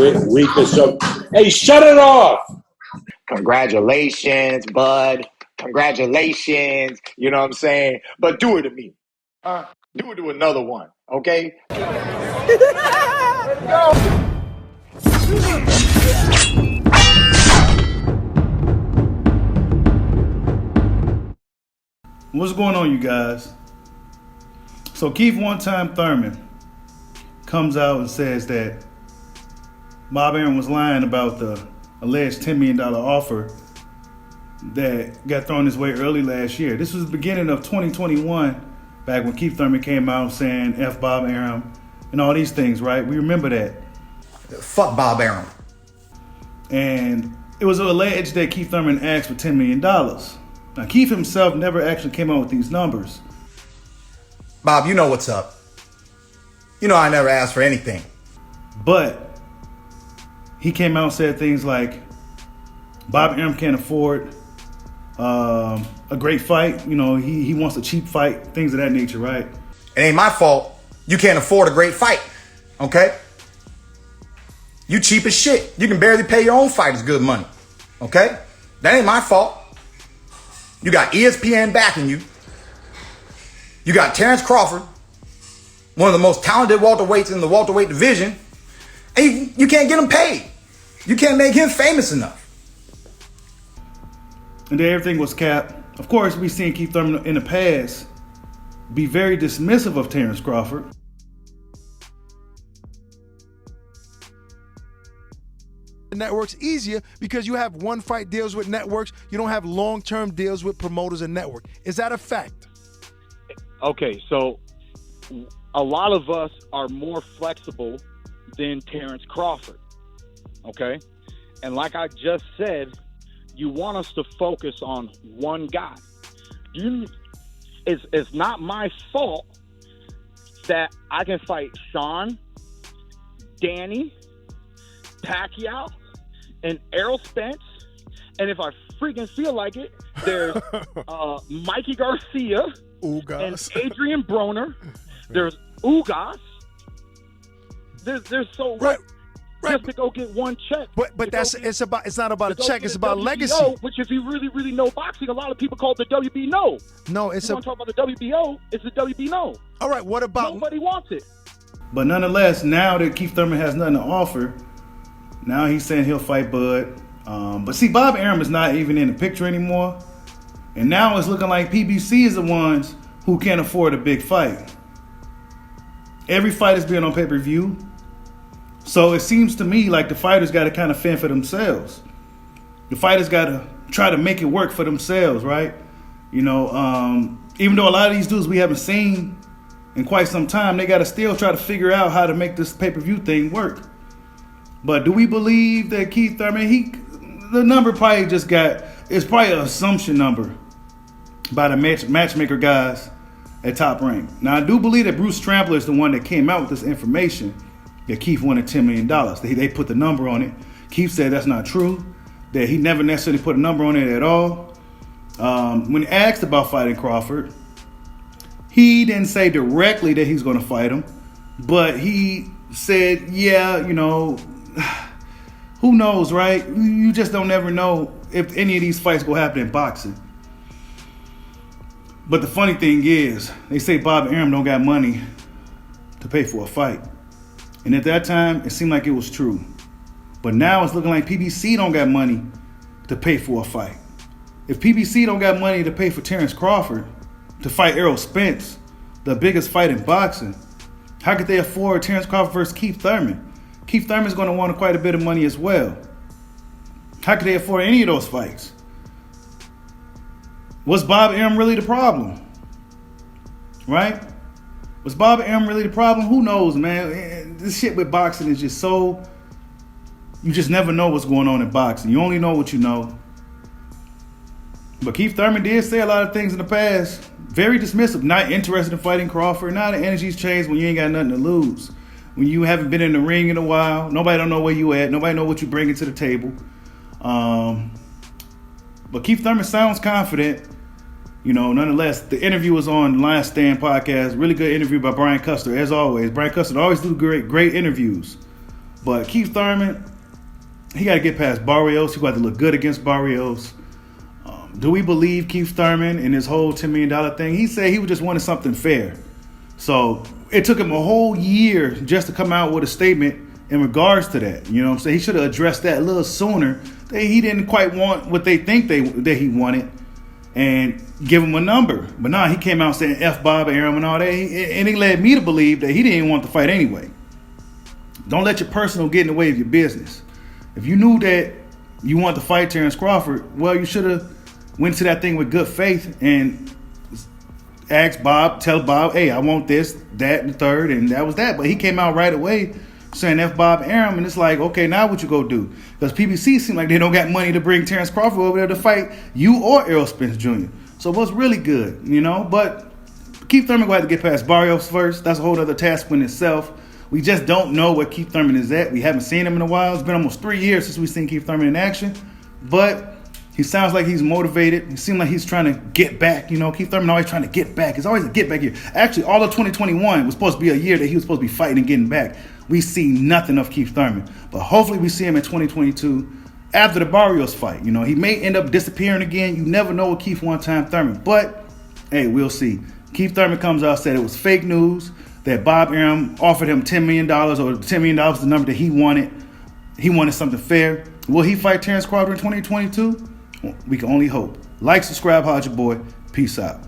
We could so. Hey, shut it off. Congratulations, bud. Congratulations. You know what I'm saying? But do it to me. Do it to another one, okay? What's going on, you guys? So Keith one-time Thurman comes out and says that Bob Arum was lying about the alleged $10 million offer that got thrown his way early last year. This was the beginning of 2021, back when Keith Thurman came out saying F Bob Arum and all these things, right? We remember that. Fuck Bob Arum. And it was alleged that Keith Thurman asked for $10 million. Now, Keith himself never actually came out with these numbers. Bob, you know what's up. You know I never asked for anything. But he came out and said things like, Bob Arum can't afford a great fight. You know, he wants a cheap fight, things of that nature, right? It ain't my fault you can't afford a great fight, okay? You cheap as shit. You can barely pay your own fighters good money, okay? That ain't my fault. You got ESPN backing you. You got Terence Crawford, one of the most talented welterweights in the welterweight division, and you can't get him paid. You can't make him famous enough. And then everything was capped. Of course, we've seen Keith Thurman in the past be very dismissive of Terence Crawford. Networks easier because you have one fight deals with networks. You don't have long-term deals with promoters and network. Is that a fact? Okay, so a lot of us are more flexible than Terence Crawford, okay? And like I just said, you want us to focus on one guy. It's not my fault that I can fight Sean, Danny, Pacquiao, and Errol Spence, and if I freaking feel like it, there's Mikey Garcia and Adrian Broner. There's Ugas. There's so right. Just to go get one check. But it's not about a check. It's about WBO, legacy. Which, if you really know boxing, a lot of people call it the WB no. No, it's you want to talk about the WBO? It's the WB no. All right. What about nobody wants it? But nonetheless, now that Keith Thurman has nothing to offer, now he's saying he'll fight Bud. But see, Bob Arum is not even in the picture anymore. And now it's looking like PBC is the ones who can't afford a big fight. Every fight is being on pay-per-view. So it seems to me like the fighters got to kind of fend for themselves. The fighters got to try to make it work for themselves, right? You know, even though a lot of these dudes we haven't seen in quite some time, they got to still try to figure out how to make this pay-per-view thing work. But do we believe that Keith Thurman, the number probably just it's probably an assumption number by the matchmaker guys at Top Rank. Now, I do believe that Bruce Trampler is the one that came out with this information that Keith wanted $10 million. They put the number on it. Keith said that's not true, that he never necessarily put a number on it at all. When asked about fighting Crawford, he didn't say directly that he's going to fight him, but he said, yeah, you know, who knows, right? You just don't ever know if any of these fights will happen in boxing. But the funny thing is, they say Bob Arum don't got money to pay for a fight. And at that time, it seemed like it was true. But now it's looking like PBC don't got money to pay for a fight. If PBC don't got money to pay for Terence Crawford to fight Errol Spence, the biggest fight in boxing, how could they afford Terence Crawford versus Keith Thurman? Keith Thurman's going to want quite a bit of money as well. How could they afford any of those fights? Was Bob Arum really the problem? Right? Was Bob Arum really the problem? Who knows, man? This shit with boxing is just so... You just never know what's going on in boxing. You only know what you know. But Keith Thurman did say a lot of things in the past. Very dismissive. Not interested in fighting Crawford. Now the energy's changed when you ain't got nothing to lose. When you haven't been in the ring in a while. Nobody don't know where you at. Nobody know what you bringing to the table. But Keith Thurman sounds confident. You know, nonetheless, the interview was on Last Stand podcast. Really good interview by Brian Custer, as always. Brian Custer always do great interviews. But Keith Thurman, he got to get past Barrios. He got to look good against Barrios. Do we believe Keith Thurman in his whole $10 million thing? He said he just wanted something fair. So it took him a whole year just to come out with a statement in regards to that. You know what I'm saying? He should have addressed that a little sooner. He didn't quite want what they think that he wanted and give him a number. But nah, he came out saying F Bob Arum and all that. And he led me to believe that he didn't want the fight anyway. Don't let your personal get in the way of your business. If you knew that you want to fight Terence Crawford, well, you should have went to that thing with good faith and asked Bob, tell Bob, hey, I want this, that, and the third, and that was that. But he came out right away saying F Bob Arum, and it's like, okay, now what you go do? Because PBC seem like they don't got money to bring Terence Crawford over there to fight you or Errol Spence Jr. So what's really good, you know? But Keith Thurman going to have to get past Barrios first. That's a whole other task in itself. We just don't know where Keith Thurman is at. We haven't seen him in a while. It's been almost 3 years since we've seen Keith Thurman in action. But he sounds like he's motivated. He seems like he's trying to get back. You know, Keith Thurman always trying to get back. It's always a get back year. Actually, all of 2021 was supposed to be a year that he was supposed to be fighting and getting back. We see nothing of Keith Thurman. But hopefully we see him in 2022 after the Barrios fight. You know, he may end up disappearing again. You never know with Keith one-time Thurman. But, hey, we'll see. Keith Thurman comes out, said it was fake news, that Bob Arum offered him $10 million, or $10 million was the number that he wanted. He wanted something fair. Will he fight Terence Crawford in 2022? We can only hope. Like, subscribe, holla at your boy. Peace out.